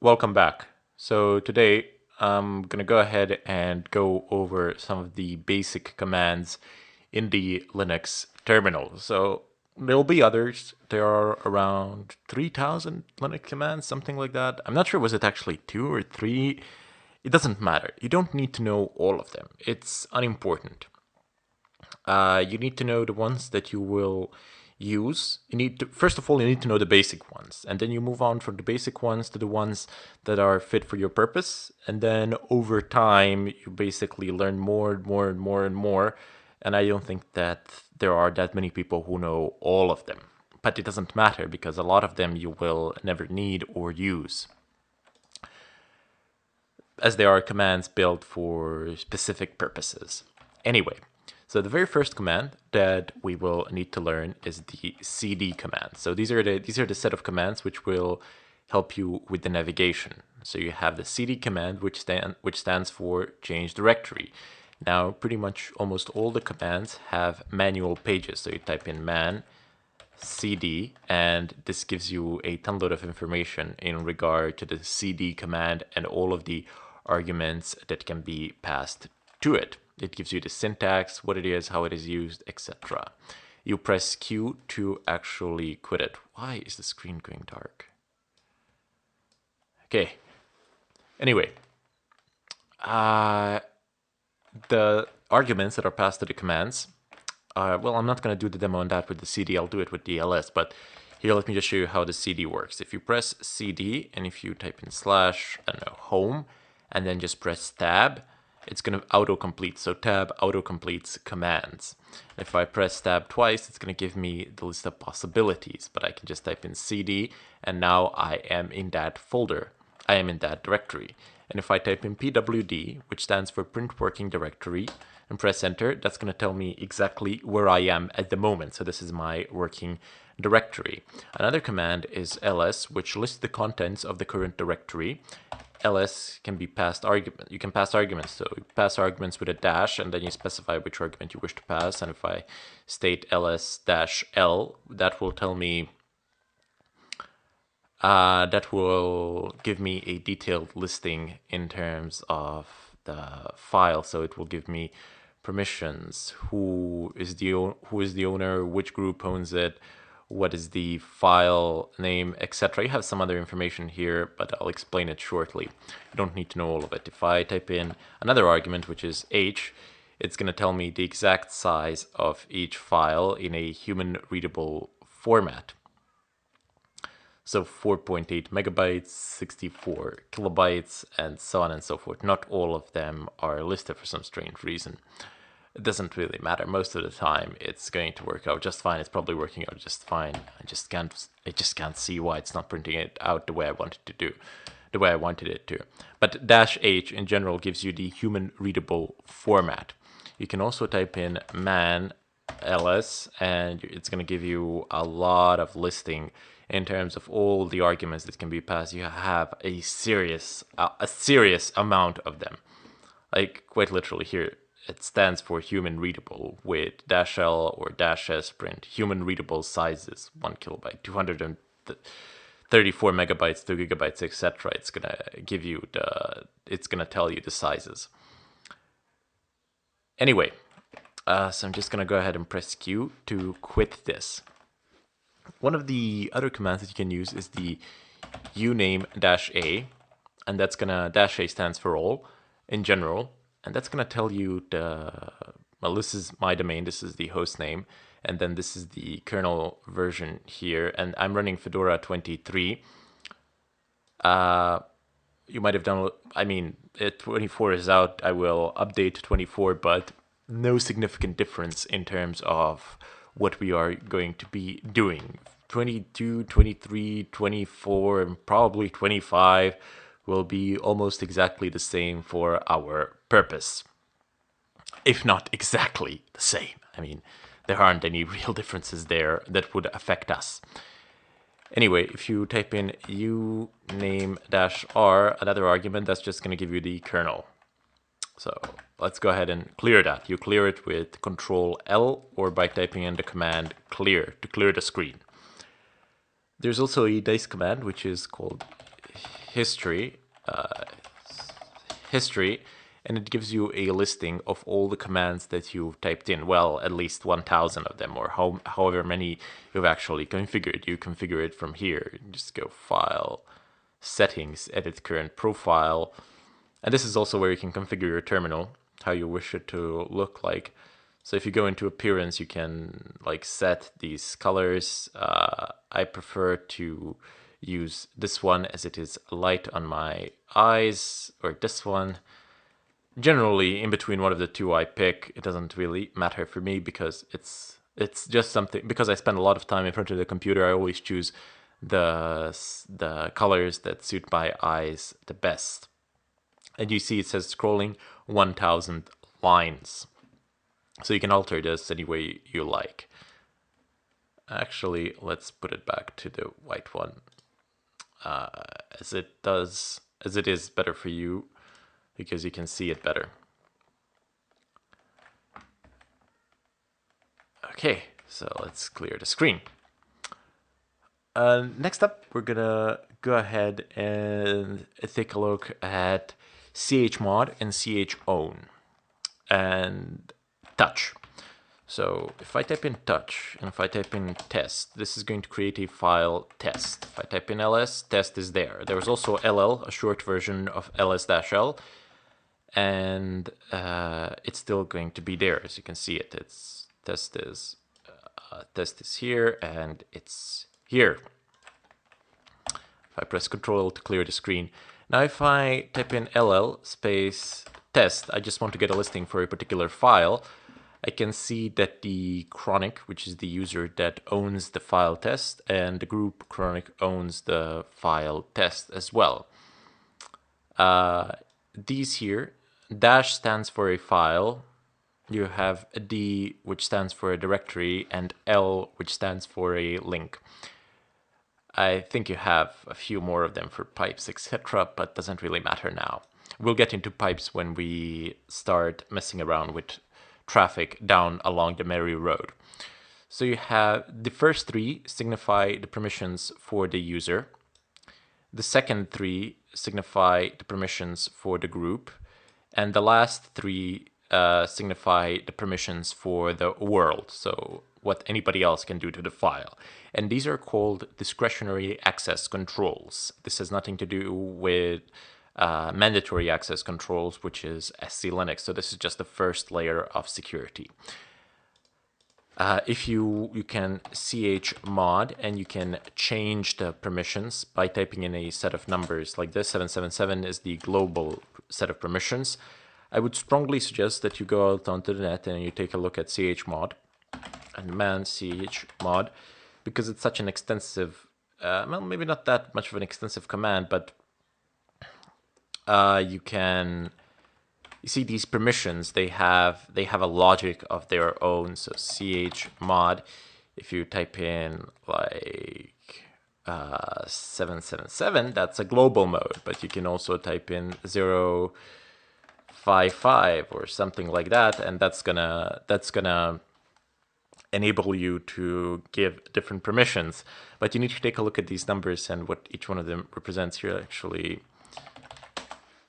Welcome back. So today I'm going to go ahead and go over some of the basic commands in the Linux terminal. So there'll be others. There are around 3,000 Linux commands, something like that. I'm not sure, was it actually 2 or 3? It doesn't matter. You don't need to know all of them. It's unimportant. You need to know the ones that you will use. You need to, first of all, you need to know the basic ones, and then you move on from the basic ones to the ones that are fit for your purpose. And then over time, you basically learn more and more and more and more. And I don't think that there are that many people who know all of them. But it doesn't matter because a lot of them you will never need or use, as they are commands built for specific purposes. Anyway, so the very first command that we will need to learn is the cd command. So these are the set of commands which will help you with the navigation. So you have the cd command, which stands for change directory. Now, pretty much almost all the commands have manual pages. So you type in man cd, and this gives you a ton load of information in regard to the cd command and all of the arguments that can be passed to it. It gives you the syntax, what it is, how it is used, etc. You press Q to actually quit it. Why is the screen going dark? Okay. Anyway, the arguments that are passed to the commands, well, I'm not going to do the demo on that with the CD, I'll do it with the ls, but here let me just show you how the CD works. If you press CD and if you type in slash, I don't know, home, and then just press tab, it's going to autocomplete. So tab autocompletes commands. If I press tab twice, it's going to give me the list of possibilities, but I can just type in CD, and now I am in that folder. I am in that directory. And if I type in pwd, which stands for print working directory, and press enter, that's going to tell me exactly where I am at the moment. So this is my working directory. Another command is ls, which lists the contents of the current directory. ls can be passed argument. You can pass arguments. So you pass arguments with a dash, and then you specify which argument you wish to pass. And if I state ls-l, that will tell me, that will give me a detailed listing in terms of the file. So it will give me permissions, who is the owner, which group owns it, what is the file name, etc. You have some other information here, but I'll explain it shortly. You don't need to know all of it. If I type in another argument, which is h, it's going to tell me the exact size of each file in a human readable format. So 4.8 megabytes, 64 kilobytes, and so on and so forth. Not all of them are listed for some strange reason. It doesn't really matter. Most of the time, it's going to work out just fine. It's probably working out just fine. I just can't see why it's not printing it out the way I wanted to do, the way I wanted it to. But -h in general gives you the human readable format. You can also type in man ls, and it's going to give you a lot of listing in terms of all the arguments that can be passed. You have a serious amount of them. Like, quite literally here, it stands for human readable with -l or -s print. Human readable sizes, 1 kilobyte, 234 megabytes, 2 gigabytes, etc. It's gonna give you it's gonna tell you the sizes. Anyway, so I'm just gonna go ahead and press Q to quit this. One of the other commands that you can use is the uname -a, and that's gonna, -a stands for all in general, and that's gonna tell you well, this is my domain, this is the host name, and then this is the kernel version here, and I'm running Fedora 23. You might have done, I mean, 24 is out, I will update 24, but no significant difference in terms of what we are going to be doing. 22, 23, 24, and probably 25 will be almost exactly the same for our purpose. If not exactly the same. I mean, there aren't any real differences there that would affect us. Anyway, if you type in uname -r, another argument, that's just going to give you the kernel. So let's go ahead and clear that. You clear it with Control L or by typing in the command clear to clear the screen. There's also a dice command which is called history, history, and it gives you a listing of all the commands that you've typed in. Well, at least 1,000 of them, or however many you've actually configured. You configure it from here. You just go File, Settings, Edit Current Profile. And this is also where you can configure your terminal, how you wish it to look like. So if you go into Appearance, you can like set these colors. I prefer to use this one as it is light on my eyes, or this one. Generally, in between one of the two I pick, it doesn't really matter for me because it's just something. Because I spend a lot of time in front of the computer, I always choose the colors that suit my eyes the best. And you see it says scrolling 1,000 lines. So you can alter this any way you like. Actually, let's put it back to the white one, as it is better for you, because you can see it better. Okay, so let's clear the screen. Next up, we're gonna go ahead and take a look at chmod and chown and touch. So if I type in touch and if I type in test, this is going to create a file test. If I type in ls, test is there. There's also ll, a short version of ls-l, and it's still going to be there. As you can see it, it's test is here and it's here. If I press Ctrl to clear the screen. Now if I type in ll space test, I just want to get a listing for a particular file. I can see that the chronic, which is the user that owns the file test, and the group chronic owns the file test as well. These here, dash stands for a file. You have a D, which stands for a directory, and L, which stands for a link. I think you have a few more of them for pipes, etc., but doesn't really matter now. We'll get into pipes when we start messing around with traffic down along the merry road. So you have the first three signify the permissions for the user. The second three signify the permissions for the group. And the last three signify the permissions for the world, so what anybody else can do to the file. And these are called discretionary access controls. This has nothing to do with mandatory access controls, which is SC Linux. So this is just the first layer of security. If you can chmod and you can change the permissions by typing in a set of numbers like this. 777 is the global set of permissions. I would strongly suggest that you go out onto the net and you take a look at chmod and man chmod, because it's such an extensive, well, maybe not that much of an extensive command, but you see these permissions, they have a logic of their own. So chmod, if you type in like 777, that's a global mode, but you can also type in 055 or something like that, and that's gonna enable you to give different permissions. But you need to take a look at these numbers and what each one of them represents here. Actually,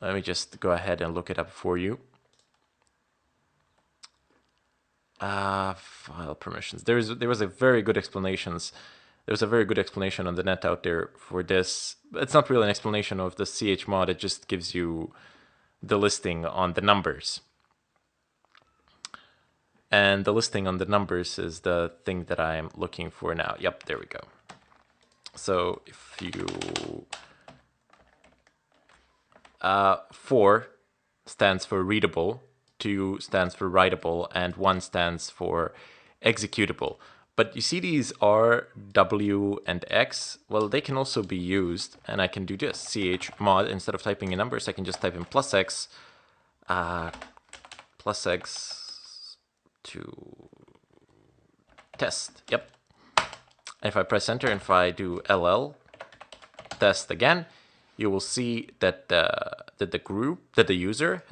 let me just go ahead and look it up for you. File permissions. There was a very good explanation on the net out there for this. It's not really an explanation of the chmod. It just gives you the listing on the numbers. And the listing on the numbers is the thing that I'm looking for now. Yep, there we go. So if you 4 stands for readable, 2 stands for writable, and 1 stands for executable. But you see these R, W, and X? Well, they can also be used, and I can do this. chmod, instead of typing in numbers, I can just type in +X to test. Yep. And if I press enter and if I do ll test again, you will see that the user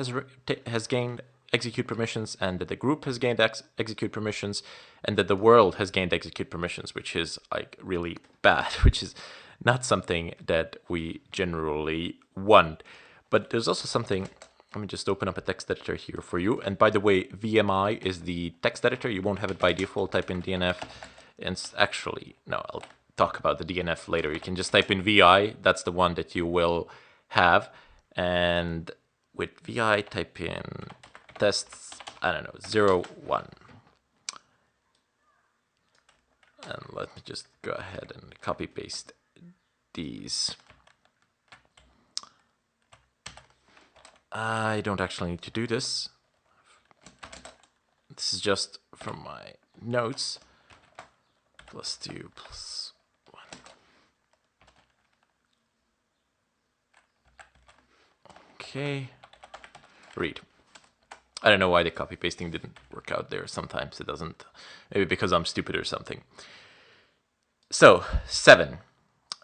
has gained execute permissions, and that the group has gained execute permissions, and that the world has gained execute permissions, which is like really bad, which is not something that we generally want. But there's also something, let me just open up a text editor here for you. And by the way, VMI is the text editor. You won't have it by default. Type in DNF. And actually, no, I'll talk about the DNF later. You can just type in VI. That's the one that you will have. And with VI, type in tests, I don't know, 0, 1. And let me just go ahead and copy paste these. I don't actually need to do this. This is just from my notes. +2 + 1. Okay. Read. I don't know why the copy pasting didn't work out there. Sometimes it doesn't. Maybe because I'm stupid or something. So 7.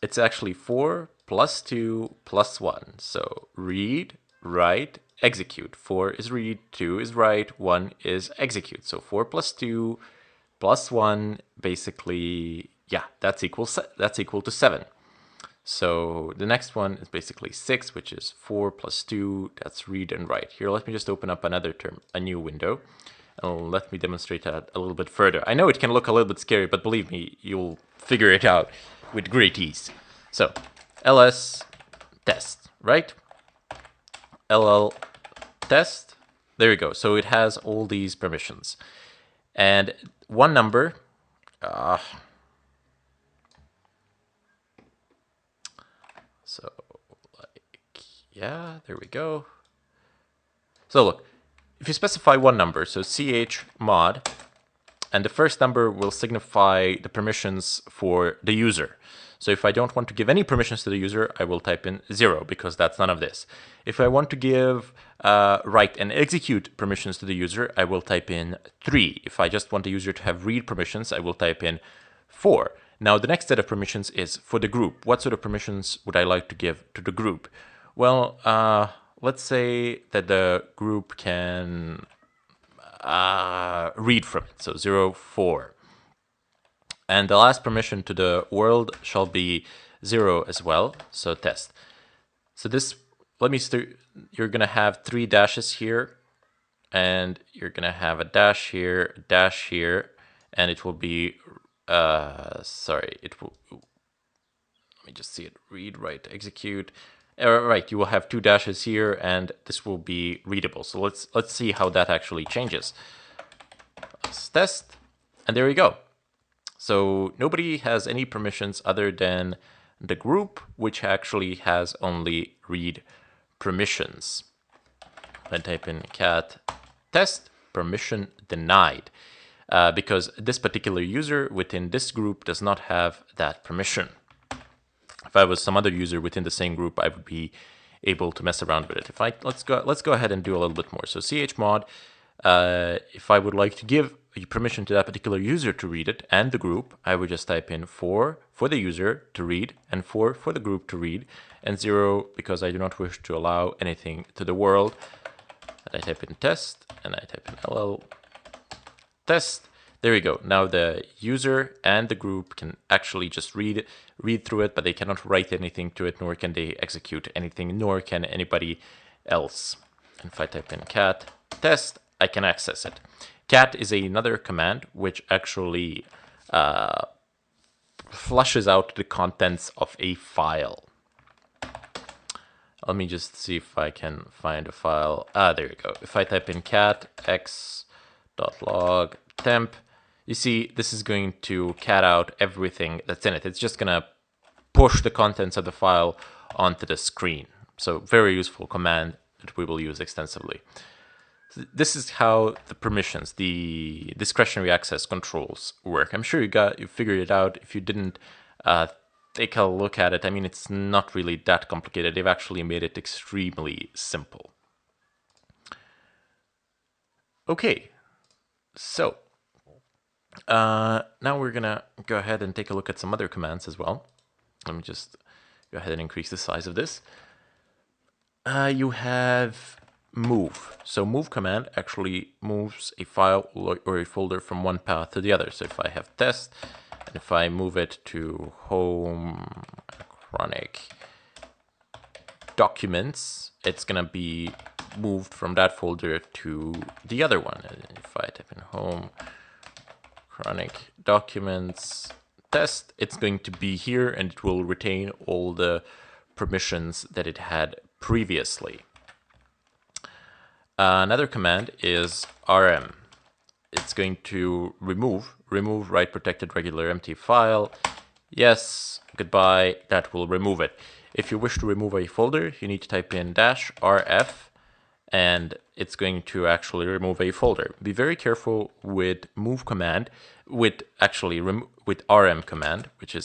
It's actually 4 + 2 + 1. So read, write, execute. 4 is read, 2 is write, 1 is execute. So 4 + 2 + 1, basically, yeah, that's equal to 7. So the next one is basically 6, which is 4 + 2, that's read and write. Here, let me just open up another term, a new window, and let me demonstrate that a little bit further. I know it can look a little bit scary, but believe me, you'll figure it out with great ease. So ls test, right? ll test, there you go. So it has all these permissions. And one number, so like, yeah, there we go. So look, if you specify one number, so chmod, and the first number will signify the permissions for the user. So if I don't want to give any permissions to the user, I will type in 0 because that's none of this. If I want to give write and execute permissions to the user, I will type in 3. If I just want the user to have read permissions, I will type in 4. Now the next set of permissions is for the group. What sort of permissions would I like to give to the group? Well, let's say that the group can read from it, so 0, 4. And the last permission to the world shall be 0 as well, so test. So this, you're gonna have 3 dashes here, and you're gonna have a dash here, and it will be, it will, let me just see it, read, write, execute. Right, you will have 2 dashes here, and this will be readable. So let's see how that actually changes. Let's test, and there you go. So nobody has any permissions other than the group, which actually has only read permissions. I type in cat test, permission denied, because this particular user within this group does not have that permission. If I was some other user within the same group, I would be able to mess around with it. Let's go ahead and do a little bit more. So chmod, if I would like to give permission to that particular user to read it and the group, I would just type in 4 for the user to read and 4 for the group to read, and 0 because I do not wish to allow anything to the world. And I type in test, and I type in ll test. There we go. Now the user and the group can actually just read through it, but they cannot write anything to it, nor can they execute anything, nor can anybody else. And if I type in cat test, I can access it. Cat is another command which actually flushes out the contents of a file. Let me just see if I can find a file. There you go. If I type in cat x.log temp, you see this is going to cat out everything that's in it. It's just going to push the contents of the file onto the screen. So very useful command that we will use extensively. This is how the permissions, the discretionary access controls work. I'm sure you figured it out. If you didn't, take a look at it. I mean, it's not really that complicated. They've actually made it extremely simple. Okay, so now we're gonna go ahead and take a look at some other commands as well. Let me just go ahead and increase the size of this. You have move. So move command actually moves a file or a folder from one path to the other. So if I have test, and if I move it to home chronic documents, it's gonna be moved from that folder to the other one. If I type in home chronic documents test, it's going to be here and it will retain all the permissions that it had previously. Another command is rm. It's going to remove write protected regular empty file. Yes, goodbye, that will remove it. If you wish to remove a folder, you need to type in -rf and it's going to actually remove a folder. Be very careful with move command, with rm command, which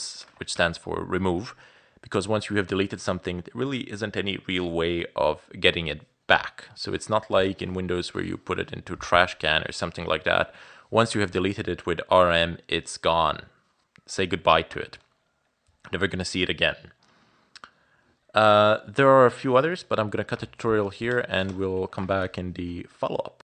stands for remove, because once you have deleted something, there really isn't any real way of getting it back. So it's not like in Windows where you put it into trash can or something like that. Once you have deleted it with rm, it's gone. Say goodbye to it. Never gonna see it again. There are a few others, but I'm gonna cut the tutorial here and we'll come back in the follow-up.